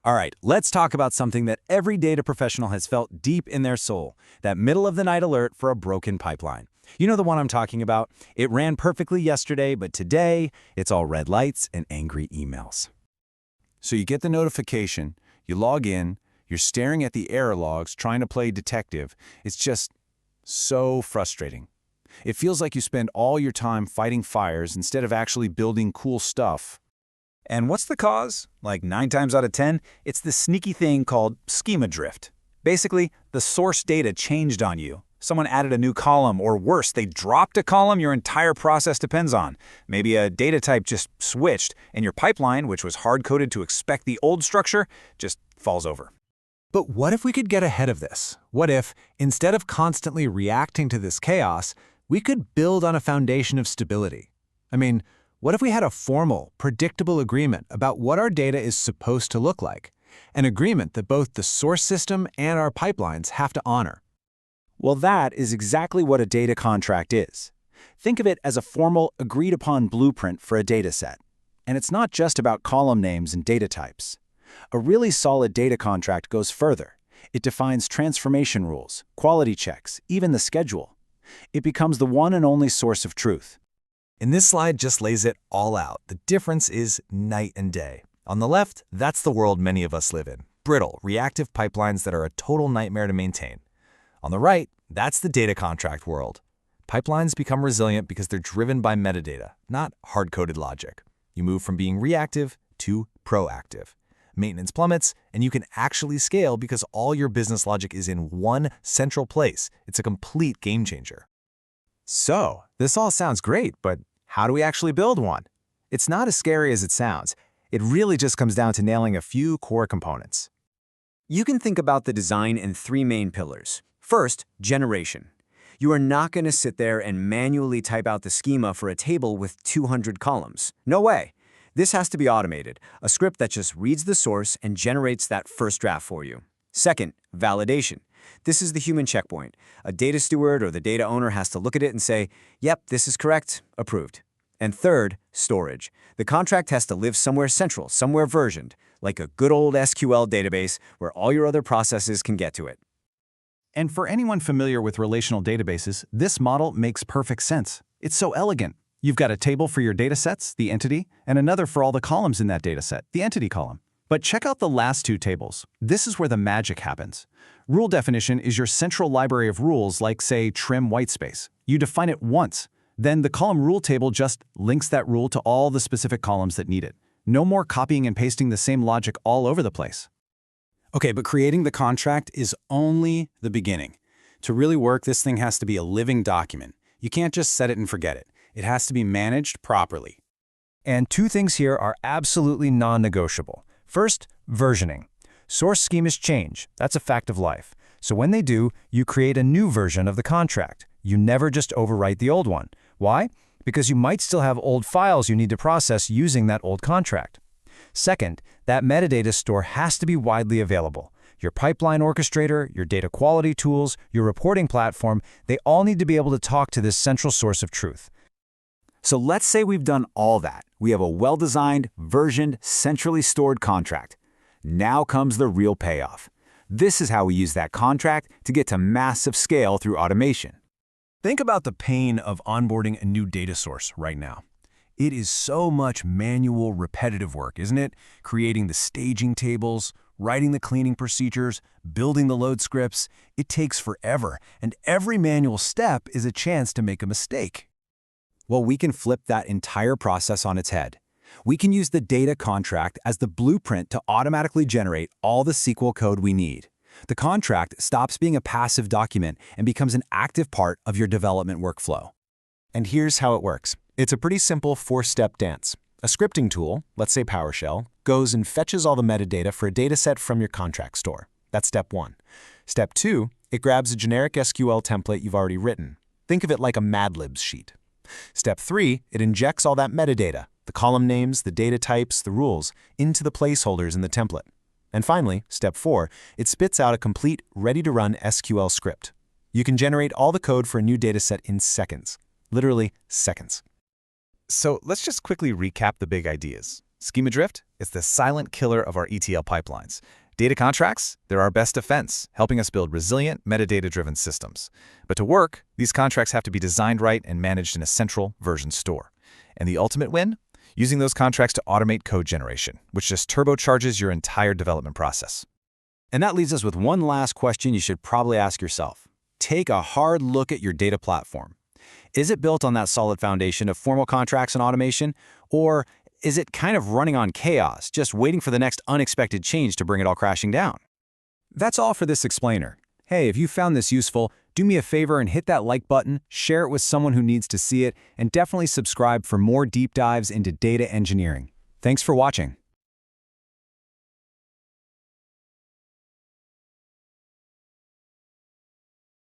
All right, let's talk about something that every data professional has felt deep in their soul, that middle-of-the-night alert for a broken pipeline. You know the one I'm talking about? It ran perfectly yesterday, but today, it's all red lights and angry emails. So you get the notification, you log in, you're staring at the error logs, trying to play detective. It's just so frustrating. It feels like you spend all your time fighting fires instead of actually building cool stuff. And what's the cause? Like 9 times out of 10, it's this sneaky thing called schema drift. Basically, the source data changed on you. Someone added a new column, or worse, they dropped a column your entire process depends on. Maybe a data type just switched, and your pipeline, which was hard-coded to expect the old structure, just falls over. But what if we could get ahead of this? What if, instead of constantly reacting to this chaos, we could build on a foundation of stability? I mean, what if we had a formal, predictable agreement about what our data is supposed to look like? An agreement that both the source system and our pipelines have to honor. Well, that is exactly what a data contract is. Think of it as a formal, agreed-upon blueprint for a data set. And it's not just about column names and data types. A really solid data contract goes further. It defines transformation rules, quality checks, even the schedule. It becomes the one and only source of truth. And this slide just lays it all out. The difference is night and day. On the left, that's the world many of us live in. Brittle, reactive pipelines that are a total nightmare to maintain. On the right, that's the data contract world. Pipelines become resilient because they're driven by metadata, not hard-coded logic. You move from being reactive to proactive. Maintenance plummets, and you can actually scale because all your business logic is in one central place. It's a complete game changer. So, this all sounds great, but how do we actually build one? It's not as scary as it sounds. It really just comes down to nailing a few core components. You can think about the design in 3 main pillars. First, generation. You are not going to sit there and manually type out the schema for a table with 200 columns. No way. This has to be automated, a script that just reads the source and generates that first draft for you. Second, validation. This is the human checkpoint. A data steward or the data owner has to look at it and say, yep, this is correct, approved. And third, storage. The contract has to live somewhere central, somewhere versioned, like a good old SQL database where all your other processes can get to it. And for anyone familiar with relational databases, this model makes perfect sense. It's so elegant. You've got a table for your datasets, the entity, and another for all the columns in that dataset, the entity column. But check out the last 2 tables. This is where the magic happens. Rule definition is your central library of rules like, say, trim whitespace. You define it once. Then the column rule table just links that rule to all the specific columns that need it. No more copying and pasting the same logic all over the place. Okay, but creating the contract is only the beginning. To really work, this thing has to be a living document. You can't just set it and forget it. It has to be managed properly. And 2 things here are absolutely non-negotiable. First, versioning. Source schemas change. That's a fact of life. So when they do, you create a new version of the contract. You never just overwrite the old one. Why? Because you might still have old files you need to process using that old contract. Second, that metadata store has to be widely available. Your pipeline orchestrator, your data quality tools, your reporting platform, they all need to be able to talk to this central source of truth. So let's say we've done all that. We have a well-designed, versioned, centrally stored contract. Now comes the real payoff. This is how we use that contract to get to massive scale through automation. Think about the pain of onboarding a new data source right now. It is so much manual, repetitive work, isn't it? Creating the staging tables, writing the cleaning procedures, building the load scripts. It takes forever, and every manual step is a chance to make a mistake. Well, we can flip that entire process on its head. We can use the data contract as the blueprint to automatically generate all the SQL code we need. The contract stops being a passive document and becomes an active part of your development workflow. And here's how it works. It's a pretty simple 4-step dance. A scripting tool, let's say PowerShell, goes and fetches all the metadata for a dataset from your contract store. That's step 1. Step 2, it grabs a generic SQL template you've already written. Think of it like a Mad Libs sheet. Step 3, it injects all that metadata, the column names, the data types, the rules, into the placeholders in the template. And finally, step 4, it spits out a complete, ready-to-run SQL script. You can generate all the code for a new dataset in seconds. Literally seconds. So let's just quickly recap the big ideas. Schema drift is the silent killer of our ETL pipelines. Data contracts, they're our best defense, helping us build resilient, metadata-driven systems. But to work, these contracts have to be designed right and managed in a central version store. And the ultimate win? Using those contracts to automate code generation, which just turbocharges your entire development process. And that leaves us with one last question you should probably ask yourself. Take a hard look at your data platform. Is it built on that solid foundation of formal contracts and automation, or is it kind of running on chaos, just waiting for the next unexpected change to bring it all crashing down? That's all for this explainer. Hey, if you found this useful, do me a favor and hit that like button, share it with someone who needs to see it, and definitely subscribe for more deep dives into data engineering. Thanks for watching.